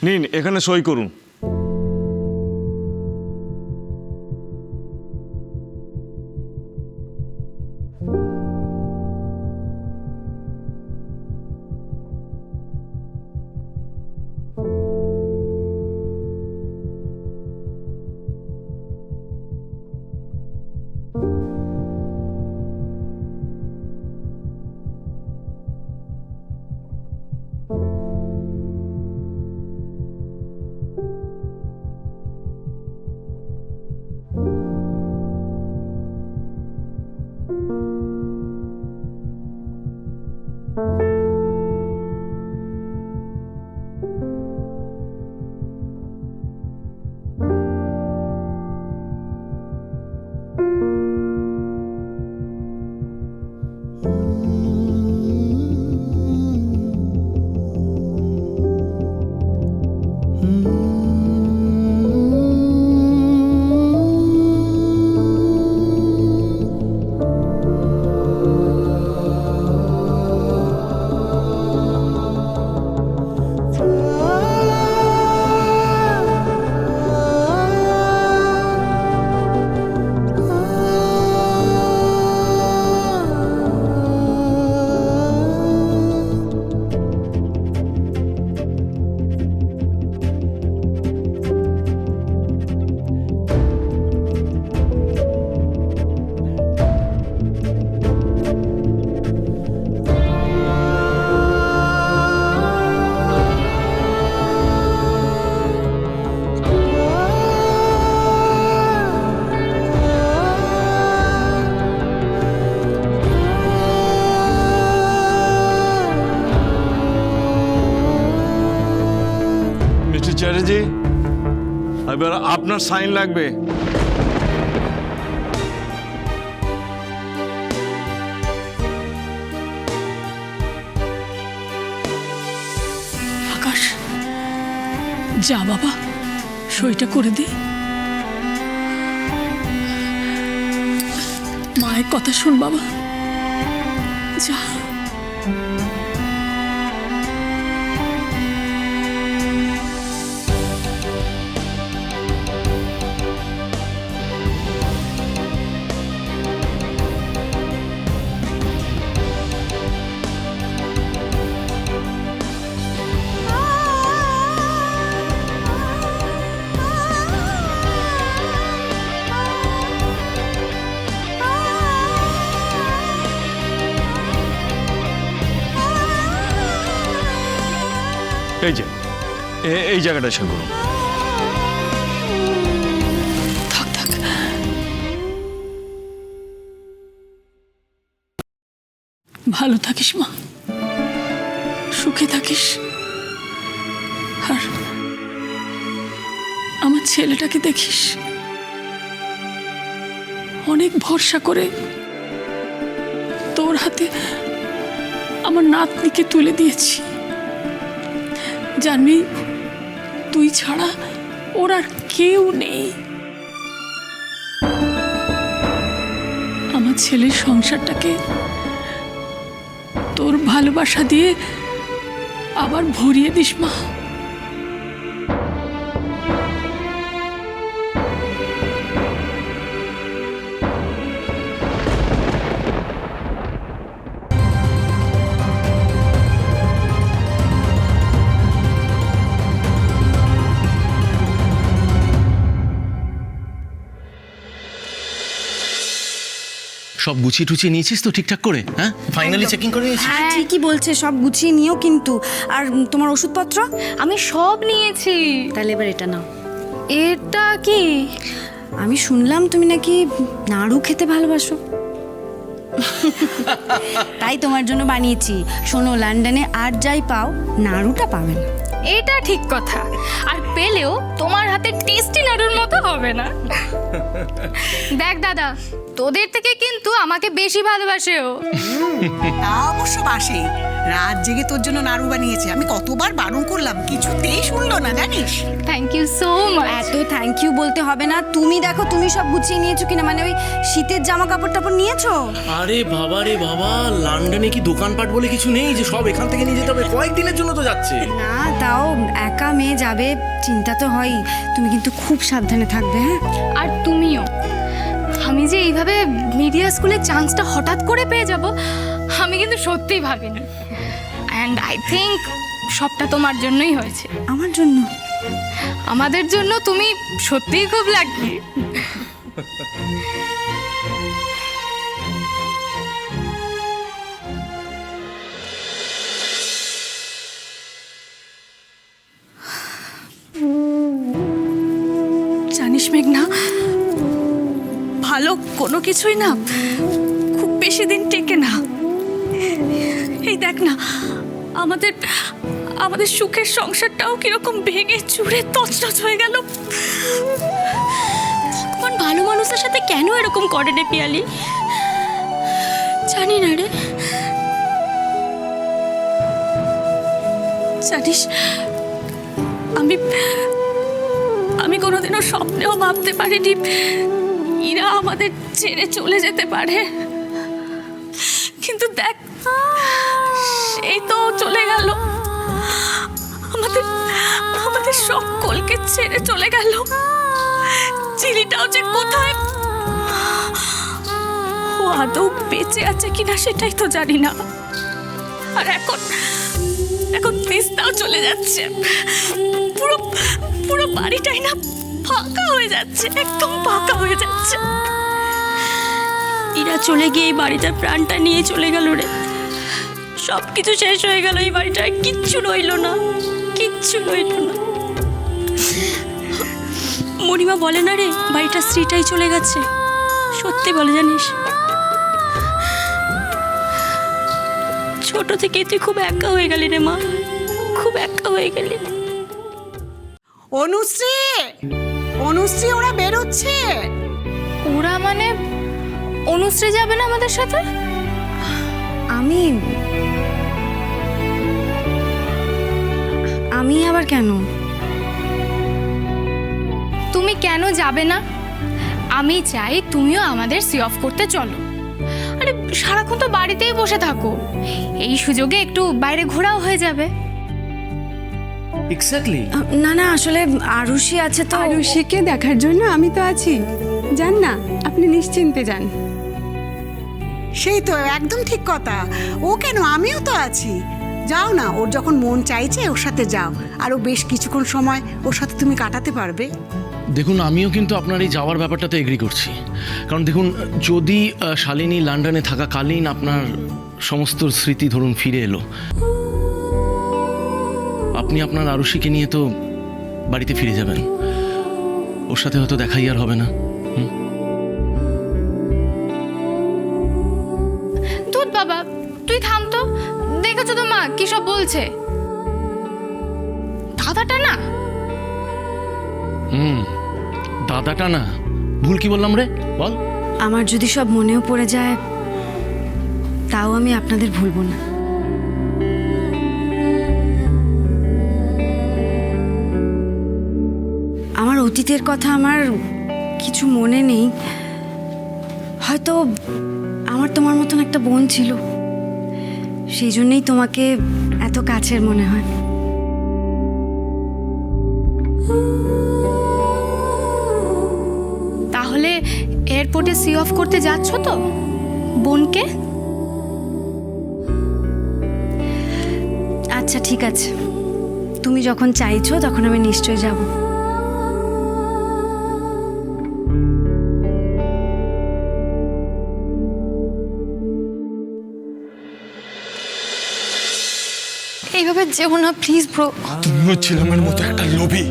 নিন এখানে সই করুন। চ্যাটার্জি, এবার আপনার সাইন লাগবে। আকাশ, যা বাবা, সইটা করে দে। মায়ের কথা শুন বাবা, যা। এই যে এই জায়গাটা সই করুন। থাক থাক। ভালো থাকিস মা, সুখে থাকিস। আর আমার ছেলেটাকে দেখিস, অনেক ভরসা করে তোর হাতে আমার নাতনিকে তুলে দিয়েছি। জানবি, তুই ছাড়া ওর আর কেউ নেই। আমার ছেলের সংসারটাকে তোর ভালোবাসা দিয়ে আবার ভরিয়ে দিস মা। সব গুছিয়ে টুচিয়ে নিয়েছিস তো ঠিকঠাক করে? হ্যাঁ, ফাইনালি চেকিং করে নিয়েছিস? হ্যাঁ ঠিকই বলছে, সব গুছিয়ে নিও কিন্তু। আর তোমার ওষুধপত্র? আমি সব নিয়েছি। তাহলে এবার এটা নাও। এটা কি? আমি শুনলাম তুমি নাকি নাড়ু খেতে ভালোবাসো, তাই তোমার জন্য বানিয়েছি। শোনো, লন্ডনে আর যাই পাও, নাড়ুটা পাবে না। এটা ঠিক কথা, আর পেলেও তোমার হাতে টেস্টি নাড়ুর মতো হবে না। দেখ দাদা, তোদের থেকে কিন্তু আমাকে বেশি ভালোবাসে ও। তা অবশ্য বাসে, রাত জেগে তোর জন্য নাড়ু বানিয়েছে। আমি কতবার বারণ করলাম, কিছুতেই শুনলো না জানিস। Thank you so much. এত থ্যাংক ইউ বলতে হবে না। তুমি দেখো তুমি সব গুছিয়ে নিয়েছো কিনা, মানে ওই শীতের জামা কাপড় টাপড় নিয়েছো? আরে বাবা রে বাবা, লন্ডনে কি দোকানপাট বলে কিছু নেই যে সব এখান থেকে নিয়ে যেতে হবে? কয়েকদিনের জন্য তো যাচ্ছে। না তাও একা মেয়ে যাবে, চিন্তা তো হয়ই। তুমি কিন্তু খুব সাবধানে থাকবে, হ্যাঁ? আর তুমিও। আমি যে এইভাবে মিডিয়া স্কুলে চান্সটা হঠাৎ করে পেয়ে যাব আমি কিন্তু সত্যিই ভাবিনি। অ্যান্ড আই থিঙ্ক সবটা তোমার জন্যই হয়েছে। আমার জন্য? আমাদের জন্য তুমি সত্যিই খুব লাকি। জানিস মেঘনা, ভালো কোনো কিছুই না খুব বেশি দিন টেকে না। এই দেখ না, আমাদের আমাদের সুখের সংসারটাও কিরকম ভেঙে চুরে তছনছ হয়ে গেল। ভগবান ভালো মানুষের সাথে কেন এরকম করে রে পিয়ালি, জানি না রে। জানিস, আমি আমি কোনোদিনও স্বপ্নেও ভাবতে পারিনি ইরা আমাদের ছেড়ে চলে যেতে পারে। কিন্তু দেখ, এই তো চলে গেল, আমাদের আমাদের সকলকে ছেড়ে চলে গেল। চিলিটাও যে কোথায়, ও আদৌ বেঁচে আছে কিনা সেটাই তো জানি না। আর এখন এখন তিস্তাও চলে যাচ্ছে, পুরো পুরো বাড়িটাই না ফাঁকা হয়ে যাচ্ছে, একদম ফাঁকা হয়ে যাচ্ছে। ইরা চলে গিয়ে এই বাড়িটার প্রাণটা নিয়ে চলে গেল রে। সব কিছু শেষ হয়ে গেল, এই বাড়িটায় কিচ্ছু রইল না, কিচ্ছু রইল না। মণিমা বলে না রে, বাড়িটার স্ত্রীটাই চলে গেছে, সত্যি বলে জানিস। ছোট থেকে তুই খুব একা হয়ে গেলি রে মা, খুব একা হয়ে গেলি। অনুশ্রী, অনুশ্রী, ওরা বেরোচ্ছে। ওরা মানে অনুশ্রী যাবে না আমাদের সাথে? আমি আবার কেন? তুমি কেন যাবে না? আমি চাই তুমিও আমাদের সি অফ করতে চলো। আরে সারাক্ষণ তো বাড়িতেই বসে থাকো, এই সুযোগে একটু বাইরে ঘোরাও হয়ে যাবে। এক্স্যাক্টলি। না না, আসলে আরুষি আছে তো। আরুষিকে দেখার জন্য আমি তো আছি, যান না, আপনি নিশ্চিন্তে যান। সেই তো একদম ঠিক কথা। ও কেন, আমিও তো আছি। যাও না, ওর যখন মন চাইছে ওর সাথে যাও, আরও বেশ কিছুক্ষণ সময় ওর সাথে তুমি কাটাতে পারবে। দেখুন, আমিও কিন্তু আপনার এই যাওয়ার ব্যাপারটাতে এগ্রি করছি। কারণ দেখুন, যদি শালিনী লন্ডনে থাকাকালীন আপনার সমস্ত স্মৃতি ধরুন ফিরে এলো, আপনি আপনার আরুষিকে নিয়ে তো বাড়িতে ফিরে যাবেন, ওর সাথে হয়তো দেখাই আর হবে না। দুধ বাবা, তুই থাম তো। দেখেছো তো মা কি সব বলছে। দাদাটা না, দাদাটা না, ভুল কি বললাম রে, বল। আমার যদি সব মনেও পড়ে যায় তাও আমি আপনাদের ভুলবো না। আমার অতীতের কথা আমার কিছু মনে নেই, হয়তো আমার তোমার মতন একটা বোন ছিল, সেই জন্যই তোমাকে এত কাছের মনে হয়। তাহলে এয়ারপোর্টে সি অফ করতে যাচ্ছ তো বোনকে? আচ্ছা ঠিক আছে, তুমি যখন চাইছো তখন আমি নিশ্চয়ই যাব। এইভাবে যেও না প্লিজ ব্রো। তুমিও ছিলামের মতো একটা লোভী,